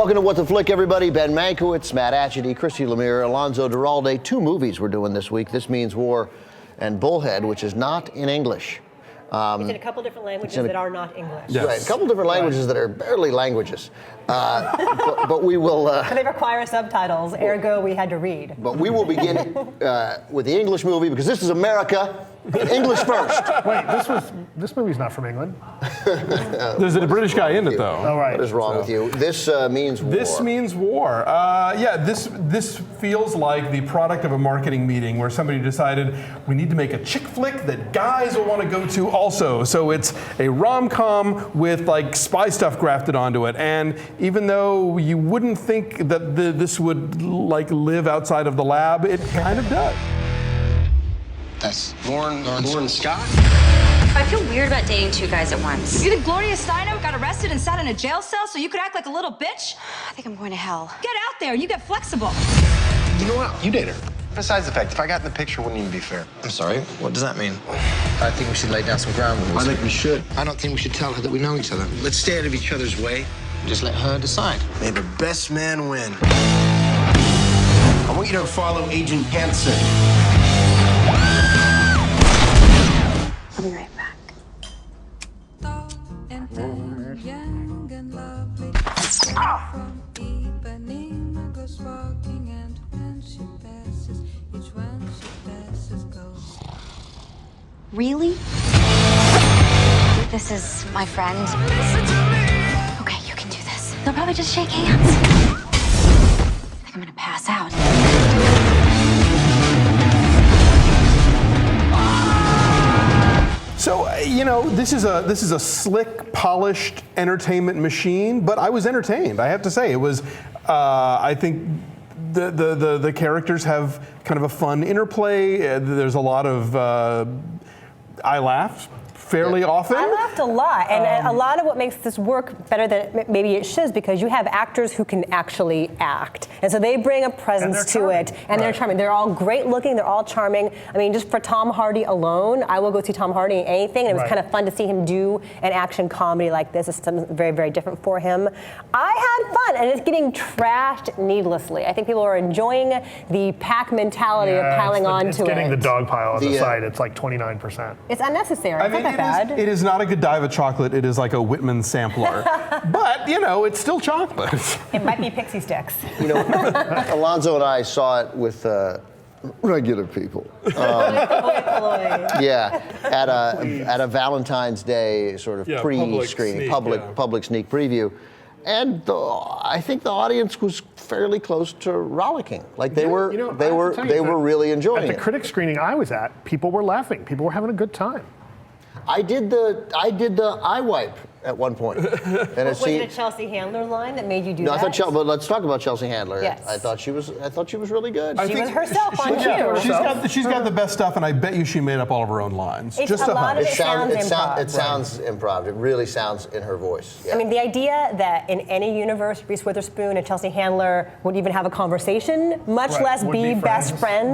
Welcome to What the Flick, everybody. Ben Mankiewicz, Matt Atchity, Christy Lemire, Alonso Duralde. 2 movies we're doing this week. This Means War and Bullhead, which is not in English. It's in a couple different languages that are not English. Yes. Right, a couple different languages that are barely languages. But we will... But they require subtitles, ergo we had to read. But we will begin with the English movie, because this is America. English first. Wait, this movie's not from England. There's a British guy in it, though. All right. What is wrong with you? This means war. This means war. This feels like the product of a marketing meeting where somebody decided we need to make a chick flick that guys will want to go to also. So it's a rom-com with like spy stuff grafted onto it. And even though you wouldn't think that this would like live outside of the lab, it kind of does. That's Lauren Scott. I feel weird about dating 2 guys at once. You think Gloria Steinem got arrested and sat in a jail cell so you could act like a little bitch? I think I'm going to hell. Get out there and you get flexible. You know what? You date her. Besides the fact, if I got in the picture, it wouldn't even be fair. I'm sorry. What does that mean? I think we should lay down some ground rules. I think we should. I don't think we should tell her that we know each other. Let's stay out of each other's way. Just let her decide. May the best man win. I want you to follow Agent Hansen. I'll be right back. Really? This is my friend. Okay, you can do this. They'll probably just shake hands. I think I'm gonna pass out. So, this is a slick, polished entertainment machine, but I was entertained, I have to say. It was, I think the characters have kind of a fun interplay. There's a lot of, I laughed fairly often. I laughed a lot, and a lot of what makes this work better than maybe it should is because you have actors who can actually act, and so they bring a presence to it, and they're charming. They're all great looking. They're all charming. I mean, just for Tom Hardy alone, I will go see Tom Hardy in anything, and it was kind of fun to see him do an action comedy like this. It's something very, very different for him. I had fun, and it's getting trashed needlessly. I think people are enjoying the pack mentality of piling onto it. It's getting the dog pile on the side. It's like 29%. It's unnecessary. I mean, it is not a Godiva chocolate. It is like a Whitman sampler. But, it's still chocolate. It might be pixie sticks. Alonso and I saw it with regular people. Yeah, at a Valentine's Day sort of pre-screening, public sneak preview. And I think the audience was fairly close to rollicking. Like they were really enjoying it. At the Critic screening I was at, people were laughing. People were having a good time. I did the eye wipe at one point. And was it a Chelsea Handler line that made you do that? No, but let's talk about Chelsea Handler. Yes. I thought she was really good. She was herself on cue. She's got the best stuff, and I bet you she made up all of her own lines. It sounds improv. It really sounds in her voice. Yeah. I mean, the idea that in any universe, Reese Witherspoon and Chelsea Handler would even have a conversation, much less be best friends,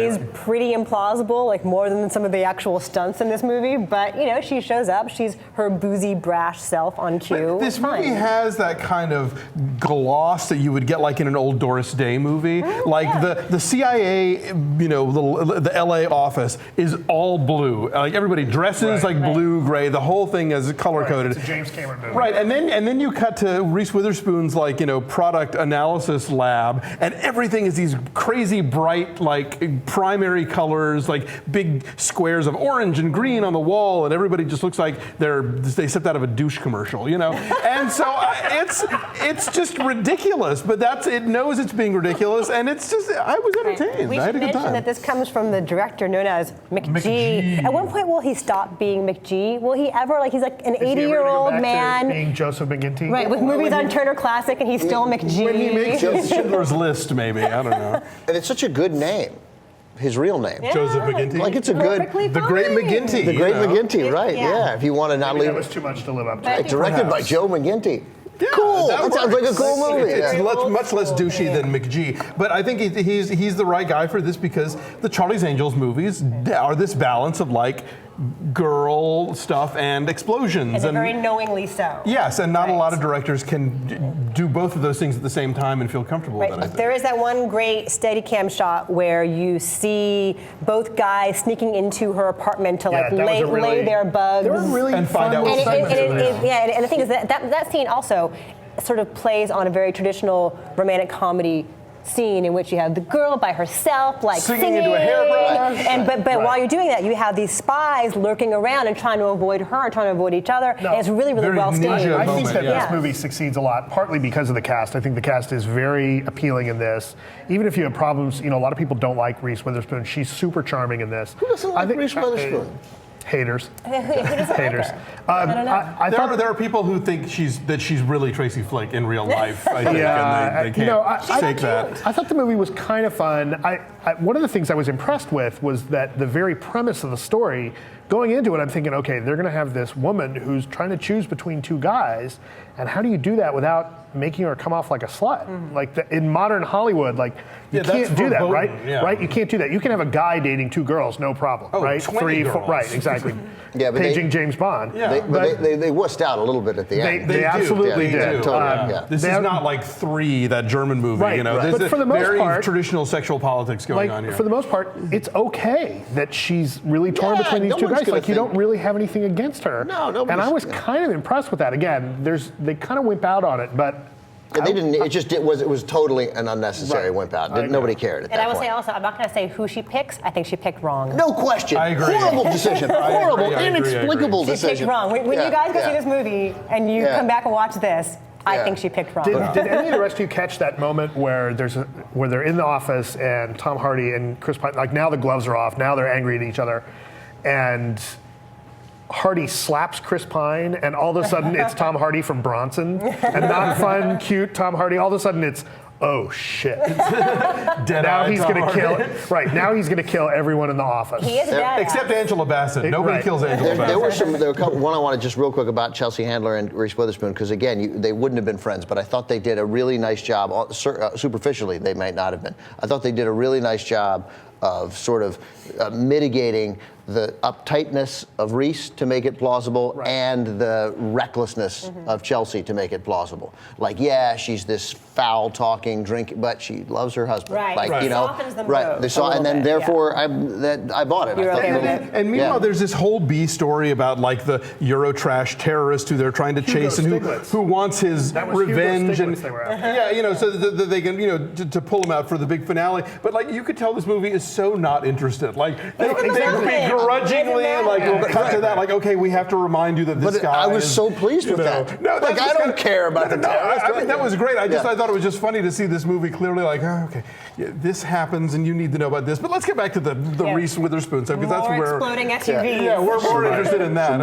is pretty implausible, like more than some of the actual stunts in this movie. But, she shows up. She's her boozy, brash self on cue. But this movie has that kind of gloss that you would get like in an old Doris Day movie. The CIA, the LA office is all blue. Like everybody dresses like blue, gray. The whole thing is color coded. It's a James Cameron movie. Right, and then you cut to Reese Witherspoon's product analysis lab, and everything is these crazy bright primary colors, like big squares of orange and green on the wall, and everybody just looks like they stepped out of a douche commercial, And so it's just ridiculous, but it knows it's being ridiculous, and it's just, I was entertained. We I had should a good mention time. that this comes from the director known as McG. At one point, will he stop being McG? Will he ever, he's like an 80-year-old man. Being Joseph McGinty? Right, with movies on Turner Classic, and he's still McG. When he makes Schindler's List, maybe, I don't know. And it's such a good name. His real name. Yeah. Joseph McGinty. Like it's a good, the Great McGinty. The Great McGinty, right? Yeah. If you want to not leave. That was too much to live up to. Right, directed by Joe McGinty. Yeah, cool. That sounds like a cool movie. It's much less douchey than McG. But I think he's the right guy for this because the Charlie's Angels movies are this balance of girl stuff and explosions. And very knowingly so. Yes, and not a lot of directors can do both of those things at the same time and feel comfortable with it. There is that one great Steadicam shot where you see both guys sneaking into her apartment to lay their bugs. And find out what's and the thing is that scene also sort of plays on a very traditional romantic comedy scene in which you have the girl by herself, like singing into a hairbrush. And but while you're doing that, you have these spies lurking around and trying to avoid her and trying to avoid each other. And it's really, really well staged. I think that this movie succeeds a lot, partly because of the cast. I think the cast is very appealing in this. Even if you have problems, a lot of people don't like Reese Witherspoon. She's super charming in this. Who doesn't like Reese Witherspoon? Haters. Haters. I don't know. There are people who think she's really Tracy Flick in real life. I think, and they can't shake that. I thought the movie was kind of fun. One of the things I was impressed with was that the very premise of the story, going into it, I'm thinking, okay, they're going to have this woman who's trying to choose between two guys, and how do you do that without making her come off like a slut? In modern Hollywood, you can't do that, right? Yeah. Right? You can't do that. You can have a guy dating two girls, no problem, right? 20 girls. Right, exactly. But Paging James Bond. Yeah. They wussed out a little bit at the end. They absolutely did. Totally. This is not like 3, that German movie. Right, There's but for the most very part, traditional sexual politics going on here. For the most part, it's okay that she's really torn between these two guys. You don't really have anything against her. No, nobody's. And I was kind of impressed with that. Again, they kind of wimp out on it, but. They didn't. It was totally an unnecessary wimp out. Nobody cared at that point. And I will say also, I'm not going to say who she picks. I think she picked wrong. No question. I agree. Horrible decision. Horrible, inexplicable decision. She picked wrong. When you guys go see this movie and you come back and watch this, I think she picked wrong. Did any of the rest of you catch that moment where where they're in the office and Tom Hardy and Chris Pine, now the gloves are off, now they're angry at each other, and Hardy slaps Chris Pine, and all of a sudden it's Tom Hardy from Bronson, and not fun, cute Tom Hardy. All of a sudden it's, oh shit! Now he's gonna kill. Right now he's gonna kill everyone in the office. He is a except Angela Bassett. Nobody kills Angela Bassett. There were a couple. One I wanted just real quick about Chelsea Handler and Reese Witherspoon, because again, they wouldn't have been friends, but I thought they did a really nice job. Superficially, they might not have been. I thought they did a really nice job of sort of mitigating the uptightness of Reese to make it plausible, and the recklessness of Chelsea to make it plausible. She's this foul-talking, drinking, but she loves her husband. Softens them and then therefore I bought it. You're okay with it? And meanwhile, there's this whole B story about the Eurotrash terrorist who they're trying to chase and who wants his revenge, and so that they can to pull him out for the big finale. But you could tell this movie is so not interested. They begrudgingly cut to that. Okay, we have to remind you that this guy. I was so pleased with that. No, I don't care about the terrorist. I mean, that was great. I thought it was just funny to see this movie clearly this happens and you need to know about this. But let's get back to the Reese Witherspoon stuff, because that's where exploding SUVs. Yeah, we're more interested in that.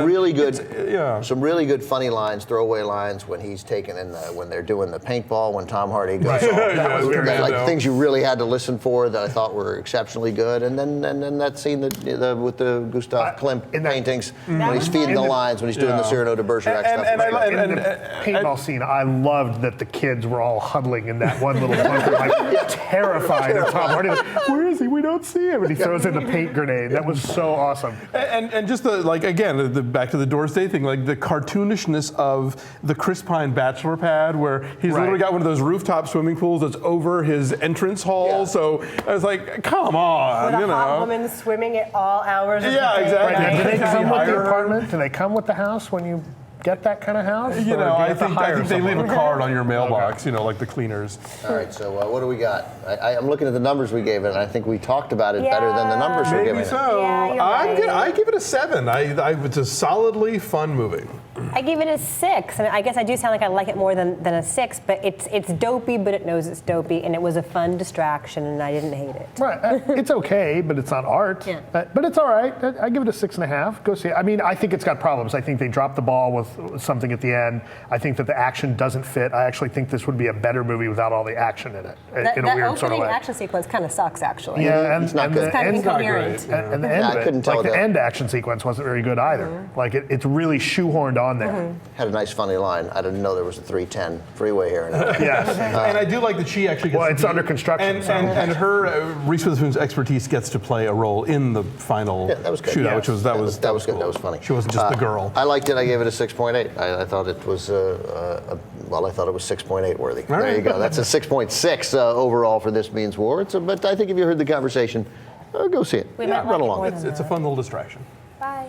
Some really good funny lines, throwaway lines when he's taken in when they're doing the paintball, when Tom Hardy goes off. Things you really had to listen for that I thought were exceptionally good. And then that scene with the Gustav Klimt paintings when he's feeding the lines, when he's doing the Cyrano de Bergerac stuff. And the paintball scene, I loved that the kids were all huddling in that one little bunker, terrified of Tom Hardy. Where is he? We don't see him. And he throws in the paint grenade. That was so awesome. And just back to the Doris Day thing, the cartoonishness of the Chris Pine bachelor pad, where he's literally got one of those rooftop swimming pools that's over his entrance hall. Yeah. So I was like, come on, with a hot woman swimming at all hours of the day. Exactly. Right. Do they come with the apartment? Do they come with the house when you get that kind of house? I think they leave a card on your mailbox, like the cleaners. All right, so what do we got? I'm looking at the numbers we gave it, and I think we talked about it better than the numbers we're giving it. Maybe so. I give it a 7. It's a solidly fun movie. I give it a 6. I guess I do sound like I like it more than a 6, but it's dopey, but it knows it's dopey, and it was a fun distraction, and I didn't hate it. Right. It's okay, but it's not art. Yeah. But it's all right. I give it a 6.5. Go see it. I mean, I think it's got problems. I think they dropped the ball with something at the end. I think that the action doesn't fit. I actually think this would be a better movie without all the action in it, in a weird sort of way. That opening action sequence kind of sucks, actually. Yeah, and it's not good. It's kind of incoherent. And the end, I couldn't tell like the that. end action sequence wasn't very good either. Like it's really shoehorned on there. Had a nice funny line. I didn't know there was a 310 freeway here. Yes. And I do like that she actually gets Well, to it's be- under construction. And her Reese Witherspoon's expertise gets to play a role in the final Yeah, that was good. shootout, Yeah. which was That was good. cool. That was funny. She wasn't just the girl. I liked it. I gave it a 6.8. I thought it was well, I thought it was 6.8 worthy. All right. There you go. That's a 6.6 overall for This Means War. But I think if you heard the conversation, go see it. We might Run like it along. more than It's a fun little distraction. Bye.